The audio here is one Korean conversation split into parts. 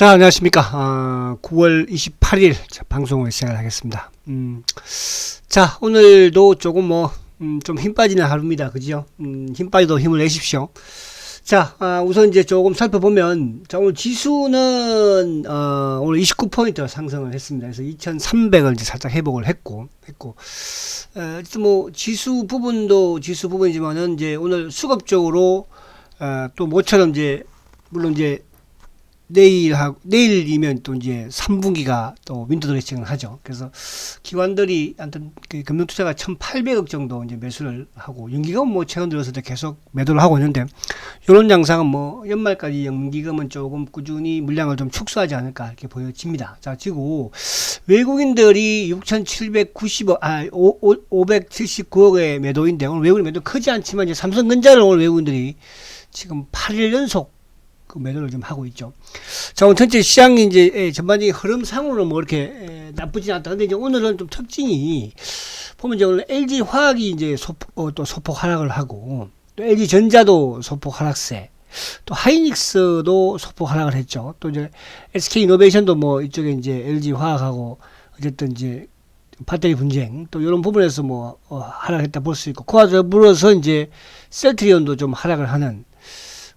자, 안녕하십니까. 9월 28일 방송을 시작을 하겠습니다. 자, 오늘도 조금 좀 힘 빠지는 하루입니다. 그죠? 힘 빠져도 힘을 내십시오. 자, 우선 이제 조금 살펴보면, 자, 오늘 지수는, 오늘 29포인트 상승을 했습니다. 그래서 2300을 이제 살짝 회복을 했고, 지수 부분이지만은, 이제 오늘 수급적으로, 또 모처럼 이제, 물론 이제, 내일이면 또 이제 3분기가 또 윈도 드레싱을 하죠. 그래서 기관들이 아무튼 그 금융투자가 1,800억 정도 이제 매수를 하고, 연기금은 뭐 최근 들어서 계속 매도를 하고 있는데, 이런 양상은 뭐 연말까지 연기금은 조금 꾸준히 물량을 좀 축소하지 않을까 이렇게 보여집니다. 자, 지금 외국인들이 579억의 매도인데, 오늘 외국인 매도 크지 않지만 이제 삼성전자를 오늘 외국인들이 지금 8일 연속 그 매도를 좀 하고 있죠. 자, 오늘 전체 시장이 이제 전반적인 흐름상으로는 뭐 이렇게 나쁘지 않다. 근데 이제 오늘은 좀 특징이 보면 이제 오늘 LG 화학이 이제 또 소폭 하락을 하고, 또 LG 전자도 소폭 하락세, 또 하이닉스도 소폭 하락을 했죠. 또 이제 SK 이노베이션도 뭐 이쪽에 이제 LG 화학하고 어쨌든 이제 배터리 분쟁, 또 이런 부분에서 뭐 하락했다 볼 수 있고, 그와 더불어서 이제 셀트리온도 좀 하락을 하는.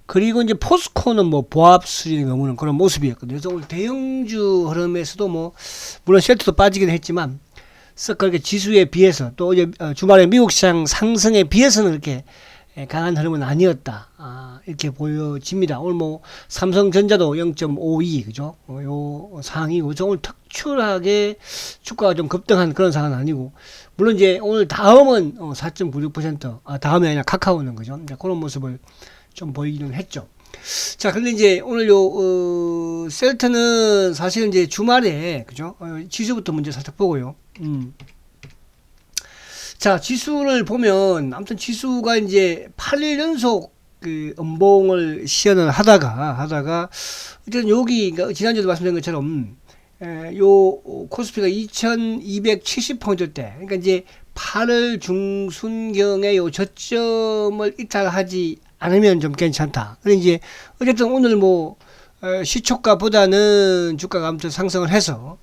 그리고 이제 포스코는 뭐 보합 수준이 넘는 그런 모습이었거든요. 그래서 오늘 대형주 흐름에서도 뭐 물론 셀트도 빠지긴 했지만 그렇게 지수에 비해서, 또 이제 주말에 미국 시장 상승에 비해서는 그렇게 강한 흐름은 아니었다. 이렇게 보여집니다. 오늘 뭐 삼성전자도 0.52, 그죠? 요 상황이고, 오늘 특출하게 주가가 좀 급등한 그런 상황은 아니고, 물론 이제 오늘 다음은 4.96%, 다음이 아니라 카카오는, 그죠? 그런 모습을 좀 보이기는 했죠. 자, 근데 이제 오늘 셀트는 사실은 이제 주말에, 그죠? 지수부터 먼저 살짝 보고요. 자, 지수를 보면, 아무튼 지수가 이제 8일 연속 그 음봉을 시연을 하다가, 어쨌든 여기, 그러니까 지난주에도 말씀드린 것처럼, 요 코스피가 2270포인트대, 그러니까 이제 8월 중순경에 요 저점을 이탈하지 않으면 좀 괜찮다. 근데 이제 어쨌든 오늘 뭐 시초가보다는 주가가 아무튼 상승을 해서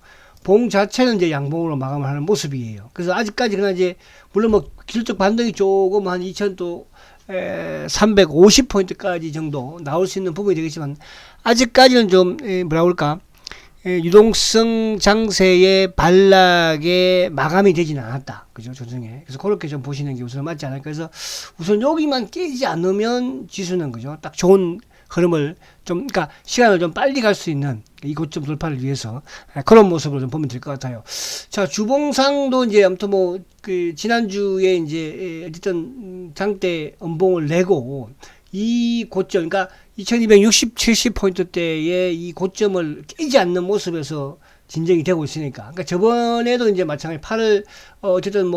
봉 자체는 이제 양봉으로 마감을 하는 모습이에요. 그래서 아직까지 그냥 이제 물론 뭐 기술적 반등이 조금 한 2,000또 350포인트까지 정도 나올 수 있는 부분이 되겠지만, 아직까지는 좀 뭐라 그럴까, 유동성 장세의 반락에 마감이 되지는 않았다. 그죠? 조정에. 그래서 그렇게 좀 보시는 게 우선 맞지 않을까. 그래서 우선 여기만 깨지지 않으면 지수는, 그죠? 딱 좋은 흐름을 좀, 그러니까 시간을 좀 빨리 갈 수 있는 이 고점 돌파를 위해서 그런 모습으로 좀 보면 될 것 같아요. 자, 주봉상도 이제 아무튼 뭐 그 지난주에 이제 어쨌든 장대 음봉을 내고 이 고점, 그러니까 2260-70포인트대의 이 고점을 깨지 않는 모습에서 진정이 되고 있으니까. 그러니까 저번에도 이제 마찬가지 8월, 어쨌든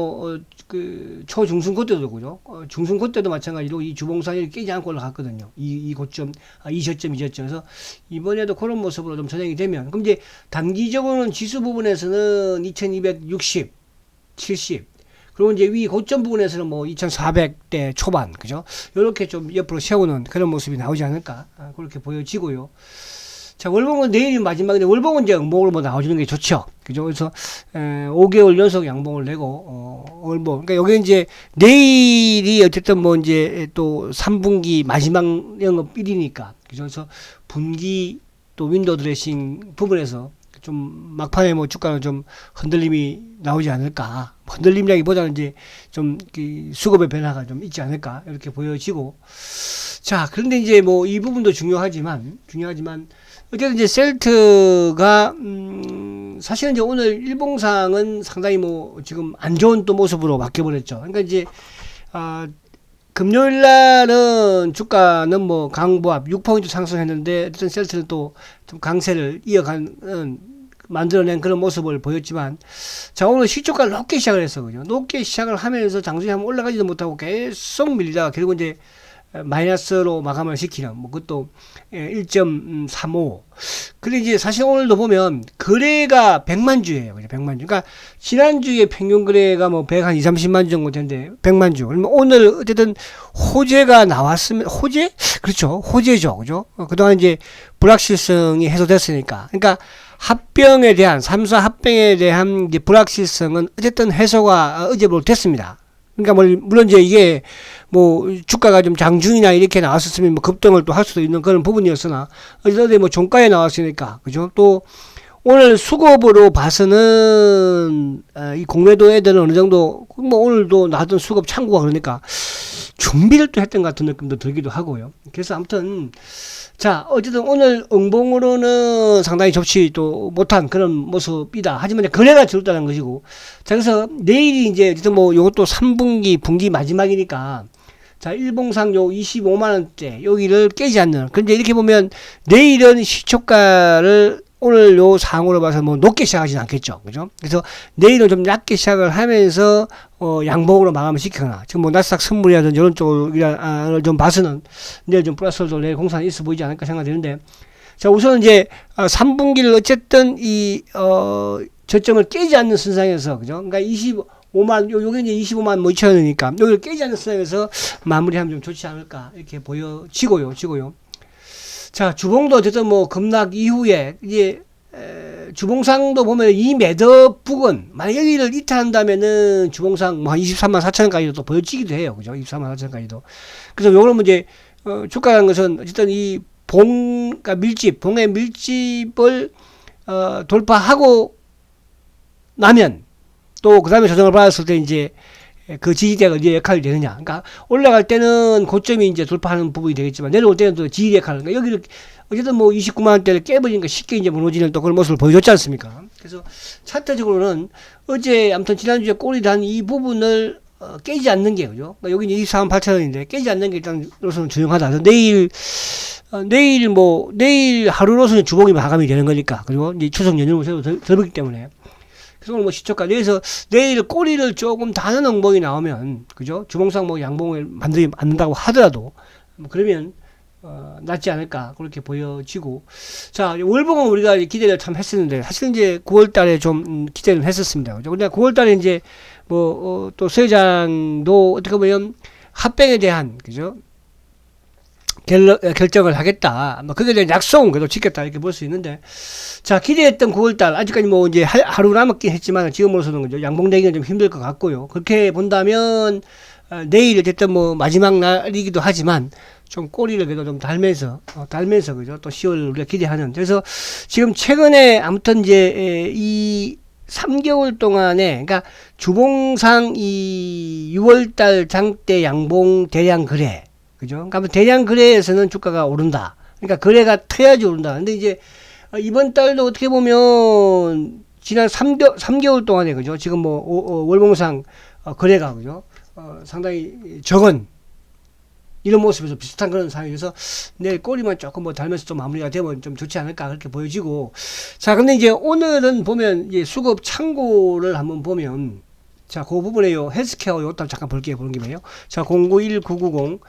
그 초중순고 때도, 그죠? 중순고 때도 마찬가지로 이 주봉상이 깨지 않고 올라갔거든요. 이 고점, 이 저점. 그래서 이번에도 그런 모습으로 좀 전행이 되면, 그럼 이제 단기적으로는 지수 부분에서는 2260, 70, 그리고 이제 위 고점 부분에서는 뭐 2400대 초반, 그죠? 요렇게 좀 옆으로 세우는 그런 모습이 나오지 않을까, 그렇게 보여지고요. 자, 월봉은 내일이 마지막인데, 월봉은 이제 음봉으로 뭐 나와주는 게 좋죠. 그죠? 그래서 5개월 연속 양봉을 내고 월봉. 그러니까 여기 이제 내일이 어쨌든 뭐 이제 또 3분기 마지막 영업일이니까, 그죠? 그래서 분기 또 윈도우 드레싱 부분에서 좀 막판에 뭐 주가는 좀 흔들림이 나오지 않을까. 흔들림이라기보다는 이제 좀 수급의 변화가 좀 있지 않을까, 이렇게 보여지고. 자, 그런데 이제 뭐 이 부분도 중요하지만 어쨌든 이제 셀트가 사실은 이제 오늘 일봉상은 상당히 뭐 지금 안 좋은 또 모습으로 바뀌어버렸죠. 그러니까 이제 금요일 날은 주가는 뭐 강보합 6포인트 상승했는데, 어쨌든 셀트는 또 좀 강세를 만들어낸 그런 모습을 보였지만, 자, 오늘 시초가를 높게 시작을 했어. 그죠? 높게 시작을 하면서 장중에 한번 올라가지도 못하고 계속 밀리다가 결국 이제 마이너스로 마감을 시키는 뭐 그것도 1.35. 근데 이제 사실 오늘도 보면 거래가 100만 주예요. 100만 주. 그러니까 지난주에 평균 거래가 뭐 100, 한 2, 30만 주 정도 되는데 100만 주. 그러면 오늘 어쨌든 호재가 나왔으면 호재? 그렇죠. 호재죠. 그죠? 그동안 이제 불확실성이 해소됐으니까. 그러니까 합병에 대한 3사 합병에 대한 이제 불확실성은 어쨌든 해소가 어제부터 됐습니다. 그러니까 물론 이제 이게 뭐 주가가 좀 장중이나 이렇게 나왔었으면 뭐 급등을 또 할 수도 있는 그런 부분이었으나 어제 뭐 종가에 나왔으니까 그죠? 또 오늘 수급으로 봐서는 이 공매도 애들은 어느 정도 뭐 오늘도 나왔던 수급 창구가 그러니까 준비를 또 했던 것 같은 느낌도 들기도 하고요. 그래서 아무튼 자, 어쨌든 오늘 응봉으로는 상당히 좋지 또 못한 그런 모습이다. 하지만 거래가 줄었다는 것이고. 자, 그래서 내일이 이제 어쨌든 뭐 요것도 3분기, 분기 마지막이니까. 자, 일봉상 요 25만원대 여기를 깨지 않는. 그런데 이렇게 보면 내일은 시초가를 오늘 요 상으로 봐서 뭐 높게 시작하진 않겠죠. 그죠? 그래서 내일은 좀 낮게 시작을 하면서 양봉으로 마감을 시키거나 지금 뭐 나스닥 선물이라든지 이런 쪽을 좀 봐서는 내일 좀 플러스로 내일 공산이 있어 보이지 않을까 생각되는데 자 우선 이제 3분기를 어쨌든 이 저점을 깨지 않는 선상에서 그죠? 그러니까 25만 요게 이제 25만 뭐 2천 원이니까 여기를 깨지 않는 선상에서 마무리하면 좀 좋지 않을까 이렇게 보여지고요. 자, 주봉도 어쨌든 뭐 급락 이후에 이제 주봉상도 보면 이 매듭 부근 만약 여기를 이탈한다면은 주봉상 뭐 한 23만 4천원까지도 또 보여지기도 해요. 그죠? 23만 4천원까지도. 그래서 요거는 이제 주가라는 것은 어쨌든 이 그러니까 봉의 밀집을 돌파하고 나면 또 그 다음에 조정을 받았을 때 이제 그 지지대가 어디에 역할이 되느냐. 그러니까 올라갈 때는 고점이 이제 돌파하는 부분이 되겠지만 내려올 때는 또 지지대 역할을. 그러니까 여기를 어쨌든 뭐 29만원대를 깨버리니까 쉽게 이제 무너지는 또 그런 모습을 보여줬지 않습니까? 그래서 차트적으로는 어제 아무튼 지난주에 꼬리 단 이 부분을 깨지 않는 게 그죠? 그러니까 여기 이제 24만 8천원인데 깨지 않는 게 일단으로서는 중요하다. 그래서 내일 하루로서는 주봉이 마감이 되는 거니까. 그리고 이제 추석 연휴를 더 보기 때문에. 그래서 오늘 뭐 시초가 내에서 내일 꼬리를 조금 다는 응봉이 나오면 그죠? 주봉상 뭐 양봉을 만들지 않는다고 하더라도 뭐 그러면 낫지 않을까 그렇게 보여지고 자 월봉은 우리가 기대를 참 했었는데 사실 이제 9월달에 좀 기대를 했었습니다. 그죠? 근데 9월달에 이제 뭐 또 서회장도 어떻게 보면 합병에 대한 그죠? 결정을 하겠다. 뭐 그게 대한 약속은 그래도 지켰다 이렇게 볼 수 있는데 자 기대했던 9월달 아직까지 뭐 이제 하루 남았긴 했지만 지금으로서는 그죠 양봉되기는 좀 힘들 것 같고요. 그렇게 본다면 내일 어쨌든 뭐 마지막 날이기도 하지만 좀 꼬리를 그래도 좀 달면서 그죠 또 10월 우리가 기대하는 그래서 지금 최근에 아무튼 이제 이 3개월 동안에 그러니까 주봉상 이 6월달 장대 양봉 대량 거래 그죠? 그러니까 대량 거래에서는 주가가 오른다. 그러니까 거래가 터야지 오른다. 근데 이제 이번 달도 어떻게 보면 지난 3개월 동안에 그죠? 지금 뭐 월봉상 거래가 그죠? 상당히 적은 이런 모습에서 비슷한 그런 상황에서 내일 꼬리만 조금 뭐 달면서 좀 마무리가 되면 좀 좋지 않을까 그렇게 보여지고 자 근데 이제 오늘은 보면 이제 수급 창고를 한번 보면 자, 그 부분에요. 헬스케어 요것도 잠깐 볼게요. 보는 김에요. 자, 091990.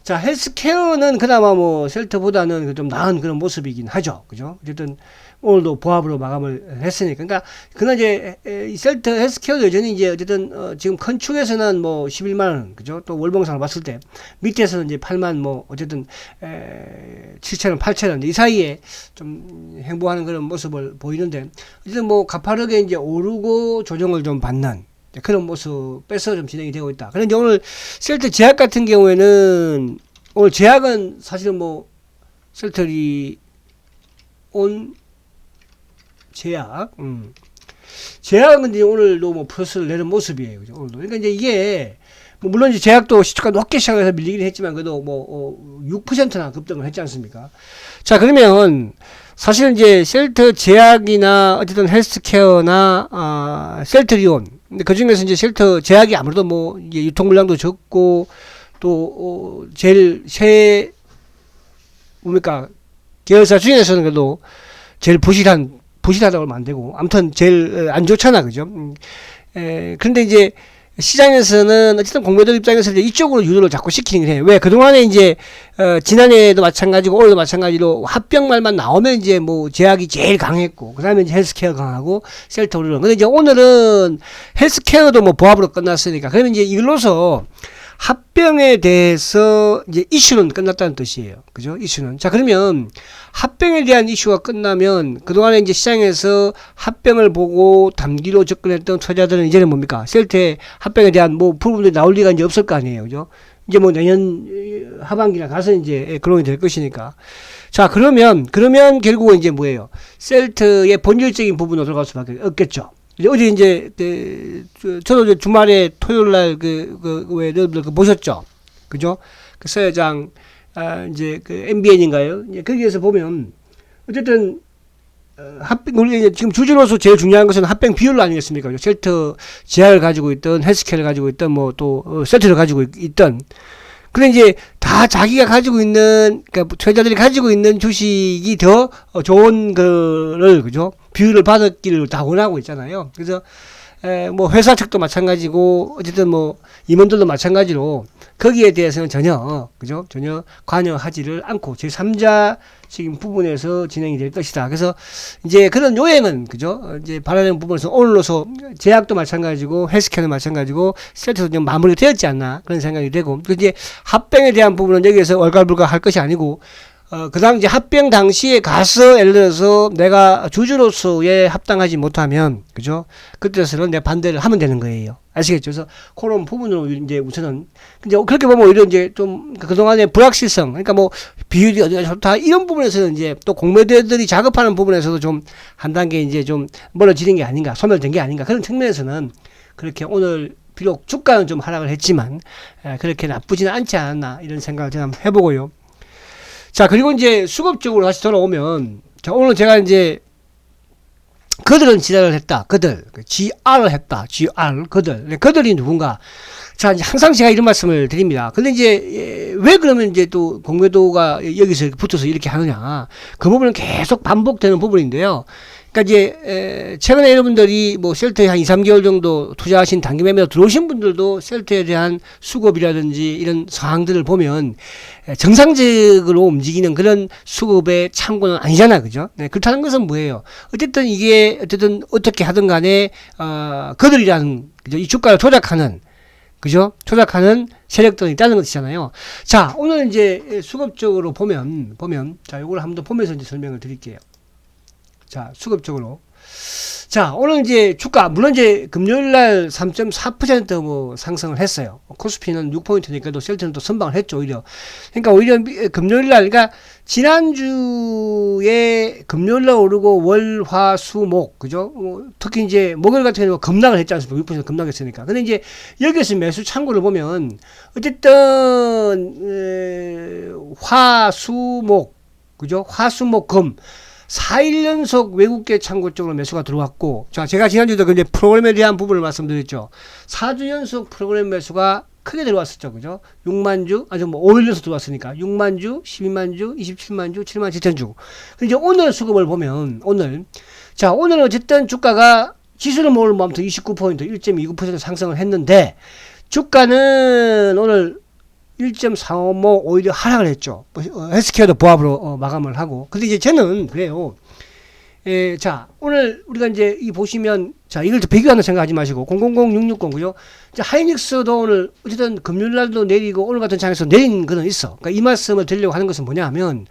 자, 헬스케어는 그나마 뭐 셀트보다는 좀 나은 그런 모습이긴 하죠. 그죠? 어쨌든 오늘도 보합으로 마감을 했으니까. 그러니까 그나 이제 셀트 헬스케어도 여전히 이제 어쨌든 지금 큰 축에서는 뭐 11만 원. 그죠? 또 월봉상을 봤을 때 밑에서는 이제 8만 뭐 어쨌든 7,000원, 8,000원 이 사이에 좀 행보하는 그런 모습을 보이는데 어쨌든 뭐 가파르게 이제 오르고 조정을 좀 받는 그런 모습 빼서 좀 진행이 되고 있다. 그런데 오늘 셀트 제약 같은 경우에는 오늘 제약은 사실은 뭐 셀트리 온 제약, 제약은 이제 오늘도 뭐 플러스를 내는 모습이에요. 그죠? 오늘도. 그러니까 이제 이게 뭐 물론 이제 제약도 시초가 높게 시작해서 밀리긴 했지만 그래도 뭐 6%나 급등을 했지 않습니까? 자 그러면 사실 이제 셀트 제약이나 어쨌든 헬스케어나 셀트리온 근데 그 중에서 이제 셀트 제약이 아무래도 뭐 이제 유통 물량도 적고 또 제일 뭡니까 계열사 중에서는 그래도 제일 부실하다고 하면 안 되고 아무튼 제일 안 좋잖아 그죠? 그런데 이제 시장에서는 어쨌든 공매도 입장에서 이제 이쪽으로 유도를 자꾸 시키는 게 해요. 왜? 그동안에 이제, 지난해에도 마찬가지고, 올해도 마찬가지로 합병 말만 나오면 이제 뭐 제약이 제일 강했고, 그 다음에 이제 헬스케어 강하고, 셀터 오르는. 근데 이제 오늘은 헬스케어도 뭐 보합으로 끝났으니까, 그러면 이제 이걸로서 합병에 대해서 이제 이슈는 끝났다는 뜻이에요. 그죠? 이슈는. 자, 그러면 합병에 대한 이슈가 끝나면 그동안에 이제 시장에서 합병을 보고 단기로 접근했던 투자자들은 이제는 뭡니까? 셀트의 합병에 대한 뭐 부분들이 나올 리가 이제 없을 거 아니에요. 그죠? 이제 뭐 내년 하반기나 가서 이제 그런 게 될 것이니까. 자, 그러면 결국은 이제 뭐예요? 셀트의 본질적인 부분으로 들어갈 수밖에 없겠죠. 어제 이제, 저도 이제 주말에 토요일 날 왜, 여러분들 보셨죠? 그죠? 그 서회장, 이제 MBN인가요? 이제 거기에서 보면, 어쨌든, 합병, 우리 지금 주주로서 제일 중요한 것은 합병 비율 아니겠습니까? 셀터 제약을 가지고 있던, 헬스케어를 가지고 있던, 뭐 또, 셀터를 가지고 있던, 근데 이제 다 자기가 가지고 있는, 그러니까 투자자들이 가지고 있는 주식이 더 좋은 거를, 그죠? 비율을 받았기를 다 원하고 있잖아요. 그래서, 뭐 회사 측도 마찬가지고, 어쨌든 뭐 임원들도 마찬가지로 거기에 대해서는 전혀, 그죠? 전혀 관여하지를 않고 제3자 지금 부분에서 진행이 될 것이다. 그래서 이제 그런 요행은, 그죠? 이제 바라는 부분에서 오늘로서 제약도 마찬가지고 헬스케어도 마찬가지고 셀트도 좀 마무리가 되었지 않나 그런 생각이 되고, 이제 합병에 대한 부분은 여기에서 얼갈불가 할 것이 아니고, 그 다음 이제 합병 당시에 가서 예를 들어서 내가 주주로서에 합당하지 못하면, 그죠? 그때서는 내 반대를 하면 되는 거예요. 아시겠죠? 그래서 그런 부분으로 이제 우선은, 근데 그렇게 보면 오히려 이제 좀 그동안의 불확실성, 그러니까 뭐 비율이 어디가 좋다, 이런 부분에서는 이제 또 공매도들이 작업하는 부분에서도 좀 한 단계 이제 좀 멀어지는 게 아닌가, 소멸된 게 아닌가, 그런 측면에서는 그렇게 오늘 비록 주가는 좀 하락을 했지만, 그렇게 나쁘지는 않지 않았나, 이런 생각을 제가 한번 해보고요. 자, 그리고 이제 수급적으로 다시 돌아오면, 자, 오늘 제가 이제, 그들은 지랄을 했다. 그들. GR을 했다. GR. 그들. 그들이 누군가. 자, 이제 항상 제가 이런 말씀을 드립니다. 근데 이제, 왜 그러면 이제 또 공매도가 여기서 붙어서 이렇게 하느냐. 그 부분은 계속 반복되는 부분인데요. 그러니까 이제 최근에 여러분들이 뭐 셀트에 한 2, 3개월 정도 투자하신 단기 매매로 들어오신 분들도 셀트에 대한 수급이라든지 이런 사항들을 보면 정상적으로 움직이는 그런 수급의 창구는 아니잖아, 그죠? 네, 그렇다는 것은 뭐예요? 어쨌든 이게 어쨌든 어떻게 하든 간에 그들이라는, 그죠? 이 주가를 조작하는, 그죠? 조작하는 세력들이 있다는 것이잖아요. 자, 오늘 이제 수급적으로 보면 자, 요걸 한번 보면서 이제 설명을 드릴게요. 자, 수급적으로. 자, 오늘 이제 주가, 물론 이제 금요일 날 3.4% 뭐 상승을 했어요. 코스피는 6포인트니까 또 셀트는 또 선방을 했죠, 오히려. 그러니까 오히려 금요일 날, 그러니까 지난주에 금요일 날 오르고 월, 화, 수, 목, 그죠? 특히 이제 목요일 같은 경우는 급락을 했지 않습니까? 6% 급락했으니까. 근데 이제 여기서 매수 창구를 보면, 어쨌든, 화, 수, 목, 그죠? 화, 수, 목, 금. 4일 연속 외국계 창구 쪽으로 매수가 들어왔고, 자, 제가 지난주에도 이제 프로그램에 대한 부분을 말씀드렸죠. 4주 연속 프로그램 매수가 크게 들어왔었죠. 그죠? 6만 주, 아주 뭐 5일 연속 들어왔으니까. 6만 주, 12만 주, 27만 주, 7만 7천 주. 근데 이제 오늘 수급을 보면, 자, 오늘은 어쨌든 주가가, 지수는 뭐 오늘 뭐 아무튼 29포인트, 1.29% 상승을 했는데, 주가는 오늘 1.45뭐 오히려 하락을 했죠. 헬스케어도 보합으로 마감을 하고. 근데 이제 저는 그래요. 자, 오늘 우리가 이제 이 보시면, 자, 이걸 비교하는 생각하지 마시고 000660, 그죠? 자, 하이닉스도 오늘 어쨌든 금요일 날도 내리고 오늘 같은 장에서 내린 거는 있어. 그러니까 이 말씀을 드리려고 하는 것은 뭐냐 하면,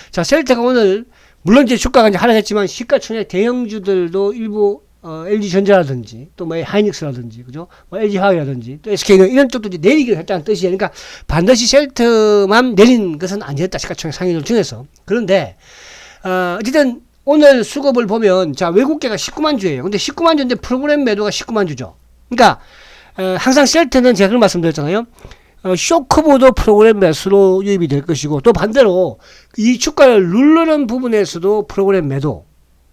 자, 셀트가 오늘 물론 이제 주가가 이제 하락했지만 시가총액 대형주들도 일부 LG전자라든지 또 뭐 하이닉스라든지, 그죠? 뭐 LG화학이라든지 또 SK는 이런 쪽도 이제 내리기로 했다는 뜻이에요. 그러니까 반드시 셀트만 내린 것은 아니었다. 시가총액 상위들 중에서. 그런데 어쨌든 오늘 수급을 보면, 자, 외국계가 19만 주예요. 근데 19만 주인데 프로그램 매도가 19만 주죠. 그러니까 항상 셀트는 제가 그런 말씀드렸잖아요. 쇼크보도 프로그램 매수로 유입이 될 것이고, 또 반대로 이 주가를 누르는 부분에서도 프로그램 매도.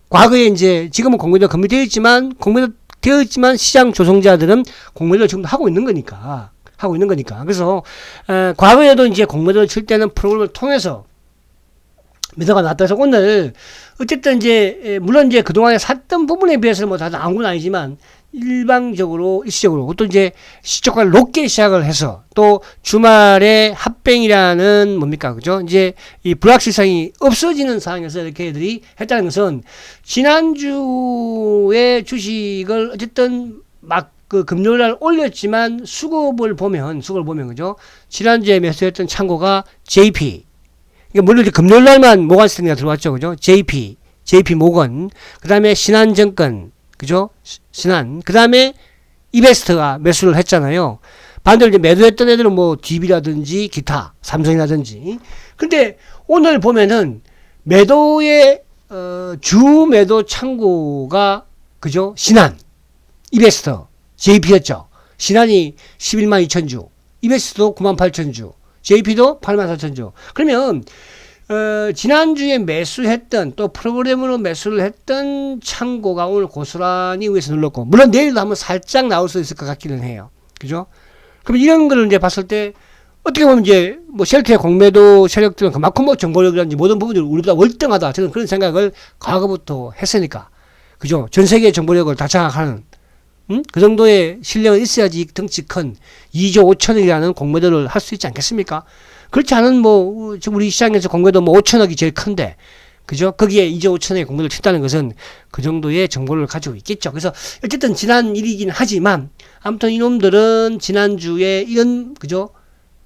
과거에 이제 지금은 공매도 금지되어 있지만 시장 조성자들은 공매도를 지금 하고 있는 거니까. 그래서 과거에도 이제 공매도를 칠 때는 프로그램을 통해서 매도가 나왔다 해서 오늘 어쨌든 이제 물론 이제 그동안에 샀던 부분에 비해서는 뭐 다 나온 건 아니지만 일시적으로 또 이제 시초가를 높게 시작을 해서 또 주말에 합병이라는 뭡니까 그죠? 이제 이 불확실성이 없어지는 상황에서 이렇게 애들이 했다는 것은 지난주에 주식을 어쨌든 막 그 금요일 날 올렸지만 수급을 보면 그죠? 지난주에 매수했던 창고가 JP. 그러니까 물론 이제 금요일 날만 모건스탠리가 들어왔죠. 그죠? JP 모건. 그다음에 신한증권. 그죠? 신한. 그 다음에 이베스트가 매수를 했잖아요. 반대로 이제 매도했던 애들은 뭐 DB라든지 기타, 삼성이라든지. 근데 오늘 보면은 매도의, 주 매도 창고가, 그죠? 신한, 이베스트, JP였죠. 신한이 11만 2천 주, 이베스트도 9만 8천 주, JP도 8만 4천 주. 그러면, 지난주에 매수했던 또 프로그램으로 매수를 했던 창고가 오늘 고스란히 위에서 눌렀고 물론 내일도 한번 살짝 나올 수 있을 것 같기는 해요. 그죠? 그럼 이런 거를 이제 봤을 때 어떻게 보면 이제 뭐 쉘터의 공매도 세력들은 그만큼 뭐 정보력이라든지 모든 부분들이 우리보다 월등하다. 저는 그런 생각을 과거부터 했으니까. 그죠? 전 세계의 정보력을 다 장악하는 그 정도의 실력은 있어야지 덩치 큰 2조 5천억이라는 공매도를 할 수 있지 않겠습니까? 그렇지 않은 뭐 우리 시장에서 공매도 뭐 5천억이 제일 큰데 그죠? 거기에 2조 5천억의 공매도를 쳤다는 것은 그 정도의 정보를 가지고 있겠죠. 그래서 어쨌든 지난 일이긴 하지만 아무튼 이놈들은 지난주에 이런 그죠?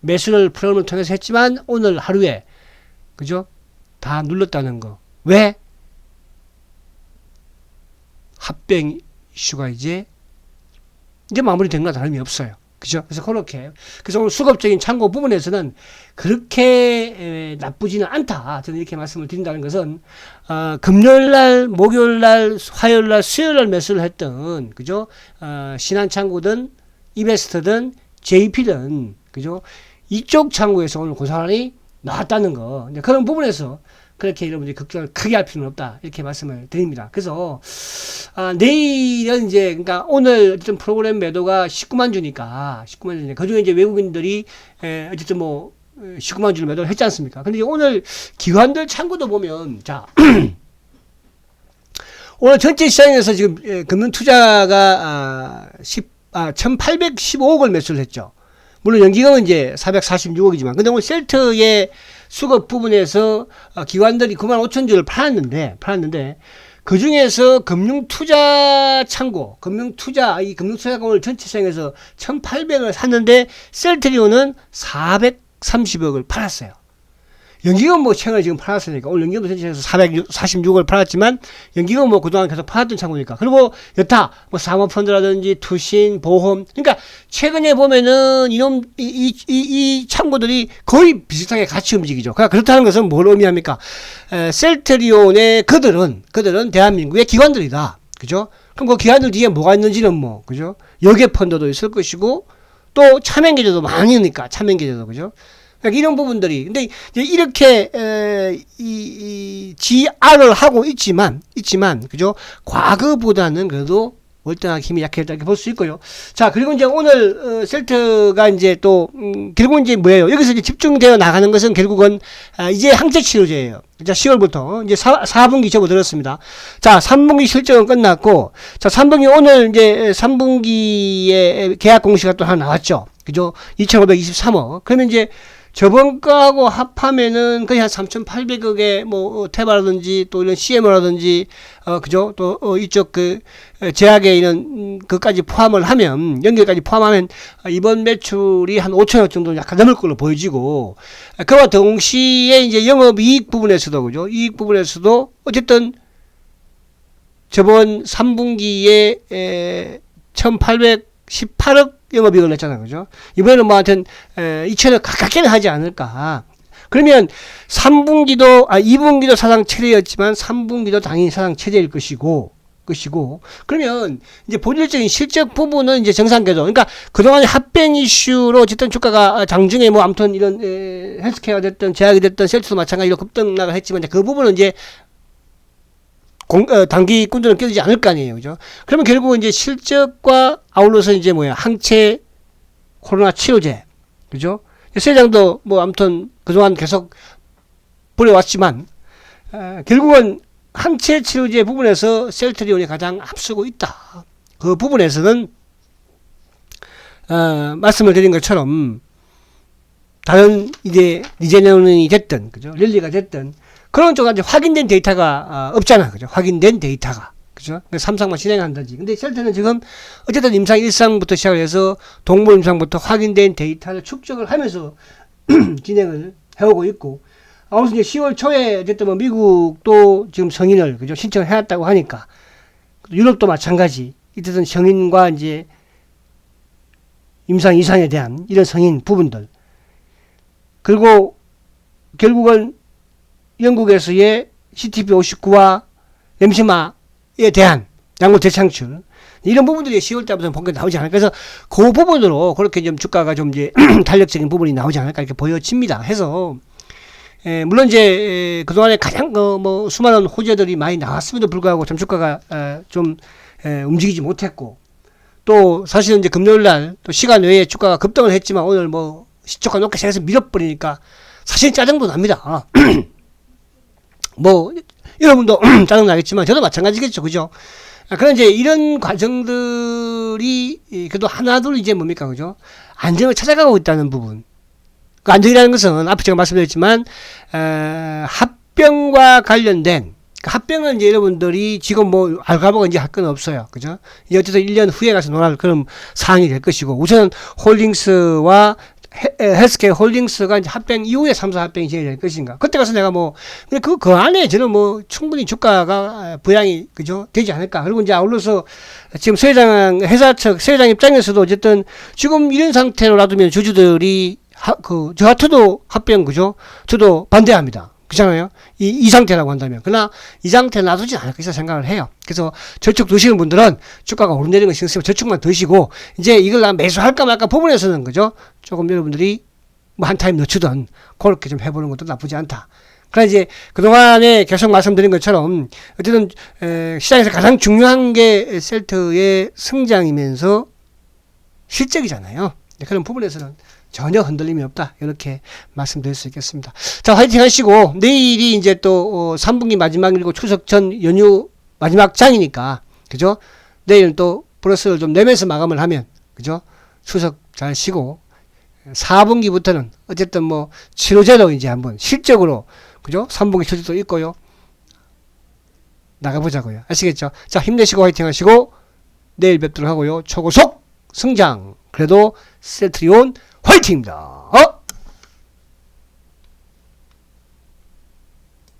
매수를 프로그램을 통해서 했지만 오늘 하루에 그죠? 다 눌렀다는 거. 왜? 합병 이슈가 이제 마무리된 거나 다름이 없어요. 그죠? 그래서 그렇게. 그래서 오늘 수급적인 창고 부분에서는 그렇게 나쁘지는 않다. 저는 이렇게 말씀을 드린다는 것은, 금요일날, 목요일날, 화요일날, 수요일날 매수를 했던, 그죠? 신한 창고든, 이베스트든, JP든, 그죠? 이쪽 창고에서 오늘 고스란히 나왔다는 거. 그런 부분에서 그렇게 여러분들이 걱정을 크게 할 필요는 없다. 이렇게 말씀을 드립니다. 그래서, 내일은 이제, 그러니까 오늘 어쨌든 프로그램 매도가 19만 주니까, 그 중에 이제 외국인들이, 어쨌든 뭐, 19만 주를 매도를 했지 않습니까? 근데 오늘 기관들 창구도 보면, 자, 오늘 전체 시장에서 지금, 금융투자가, 1815억을 매수를 했죠. 물론 연기금은 이제 446억이지만, 근데 오늘 셀트의 수급 부분에서 기관들이 9만 5천 주를 팔았는데 그 중에서 금융투자 창고, 이 금융투자가 오늘 전체 시장에서 1,800을 샀는데 셀트리온은 430억을 팔았어요. 연기금 뭐 채널 지금 팔았으니까 오늘 연기금 전체에서 446억을 팔았지만 연기금 뭐 그동안 계속 팔았던 창고니까. 그리고 여타 뭐 사모펀드라든지 투신, 보험. 그러니까 최근에 보면은 이 창고들이 거의 비슷하게 같이 움직이죠. 그러니까 그렇다는 것은 뭘 의미합니까? 셀트리온의 그들은 대한민국의 기관들이다. 그죠? 그럼 그 기관들 뒤에 뭐가 있는지는 뭐 그죠? 여객 펀드도 있을 것이고 또 차명 계좌도 많으니까 차명 계좌도 그죠? 그러니까 이런 부분들이 근데 이렇게 GR을 하고 있지만 그죠? 과거보다는 그래도 월등하게 힘이 약해졌다 이렇게 볼 수 있고요. 자, 그리고 이제 오늘 셀트가 이제 또 결국은 이제 뭐예요? 여기서 이제 집중되어 나가는 것은 결국은 이제 항체 치료제예요. 자, 10월부터 이제 4분기 접어들었습니다. 자, 3분기 실적은 끝났고, 자, 3분기 오늘 이제 3분기에 계약 공시가 또 하나 나왔죠. 그죠? 2,523억. 그러면 이제 저번 거하고 합하면은 거의 한 3,800억의 뭐 테바라든지 또 이런 CMO라든지 그죠? 또 이쪽 그 제약에 이런 그까지 포함을 하면 연결까지 포함하면 이번 매출이 한 5천억 정도 약간 넘을 걸로 보여지고 그와 동시에 이제 영업이익 부분에서도 그죠? 이익 부분에서도 어쨌든 저번 3분기에 1,818억 영업이익을 냈잖아요. 그죠? 이번에는 뭐 하여튼 2천억 가깝게는 하지 않을까. 그러면 2분기도 사상 최대였지만 3분기도 당연히 사상 최대일 것이고 그러면 이제 본질적인 실적 부분은 이제 정상궤도. 그러니까 그동안의 합병 이슈로 어쨌든 주가가 장중에 뭐 아무튼 이런 헬스케어가 됐든 제약이 됐든 셀트도 마찬가지로 급등락을 했지만 이제 그 부분은 이제 단기 꾼들은 껴지지 않을 거 아니에요. 그죠? 그러면 결국은 이제 실적과 아울러서 이제 항체 코로나 치료제. 그죠? 세장도 뭐 아무튼 그동안 계속 벌여왔지만, 결국은 항체 치료제 부분에서 셀트리온이 가장 앞서고 있다. 그 부분에서는 말씀을 드린 것처럼 다른 이제 리제네론이 됐든 그죠, 릴리가 됐든 그런 쪽은 확인된 데이터가 없잖아, 그죠? 확인된 데이터가, 그죠? 삼상만 진행한다지. 근데 셀트는 지금 어쨌든 임상 1상부터 시작을 해서 동물 임상부터 확인된 데이터를 축적을 하면서 진행을 해오고 있고, 아무튼 이제 10월 초에 어쨌든 뭐 미국도 지금 승인을 그죠, 신청을 해왔다고 하니까, 유럽도 마찬가지. 이때는 승인과 이제 임상 이상에 대한 이런 승인 부분들, 그리고 결국은 영국에서의 CTP59와 램시마에 대한 약물 재창출, 이런 부분들이 10월 달부터 본격적으로 나오지 않을까. 그래서 그 부분으로 그렇게 좀 주가가 좀 이제 탄력적인 부분이 나오지 않을까 이렇게 보여집니다. 해서 물론 이제 그동안에 가장 뭐 수많은 호재들이 많이 나왔음에도 불구하고 좀 주가가 좀 움직이지 못했고, 또 사실은 이제 금요일 날 또 시간 외에 주가가 급등을 했지만 오늘 뭐 시초가 높게 세서 밀어버리니까 사실 짜증도 납니다. 뭐 여러분도 짜증 나겠지만 저도 마찬가지겠죠, 그죠? 그런 이제 이런 과정들이 그래도 하나둘 이제 뭡니까, 그죠? 안정을 찾아가고 있다는 부분. 그 안정이라는 것은 앞에 제가 말씀드렸지만 합병과 관련된, 합병은 이제 여러분들이 지금 뭐 알가보가 이제 할 건 없어요, 그죠? 이제 어쨌든 1년 후에 가서 논할 그런 사항이 될 것이고, 우선은 홀딩스와 헬스케어 홀딩스가 이제 합병 이후에 3사 합병이 진행될 것인가. 그때 가서 내가 뭐, 근데 그 안에 저는 뭐 충분히 주가가 부양이, 그죠? 되지 않을까. 그리고 이제 아울러서 지금 세회장, 회사 측, 세회장 입장에서도 어쨌든 지금 이런 상태로 놔두면 주주들이 저 같아도 합병, 그죠? 저도 반대합니다. 그렇잖아요? 이 상태라고 한다면. 그러나 이 상태를 놔두지 않을 것이라 생각을 해요. 그래서 저축 드시는 분들은 주가가 오르내리는 거 신경 쓰면 저축만 드시고, 이제 이걸 나 매수할까 말까 부분에서는, 그죠? 조금 여러분들이 뭐 한 타임 늦추든 그렇게 좀 해보는 것도 나쁘지 않다. 그러나 이제 그동안에 계속 말씀드린 것처럼 어쨌든 시장에서 가장 중요한 게 셀트의 성장이면서 실적이잖아요. 그런 부분에서는 전혀 흔들림이 없다, 이렇게 말씀드릴 수 있겠습니다. 자, 화이팅 하시고, 내일이 이제 또 3분기 마지막이고 추석 전 연휴 마지막 장이니까, 그죠? 내일은 또 플러스를 좀 내면서 마감을 하면, 그죠? 추석 잘 쉬고 4분기부터는 어쨌든 뭐 7호제로 이제 한번 실적으로, 그죠? 3분기 실적도 있고요, 나가보자고요. 아시겠죠? 자, 힘내시고 화이팅 하시고 내일 뵙도록 하고요. 초고속 성장, 그래도 셀트리온 화이팅입니다.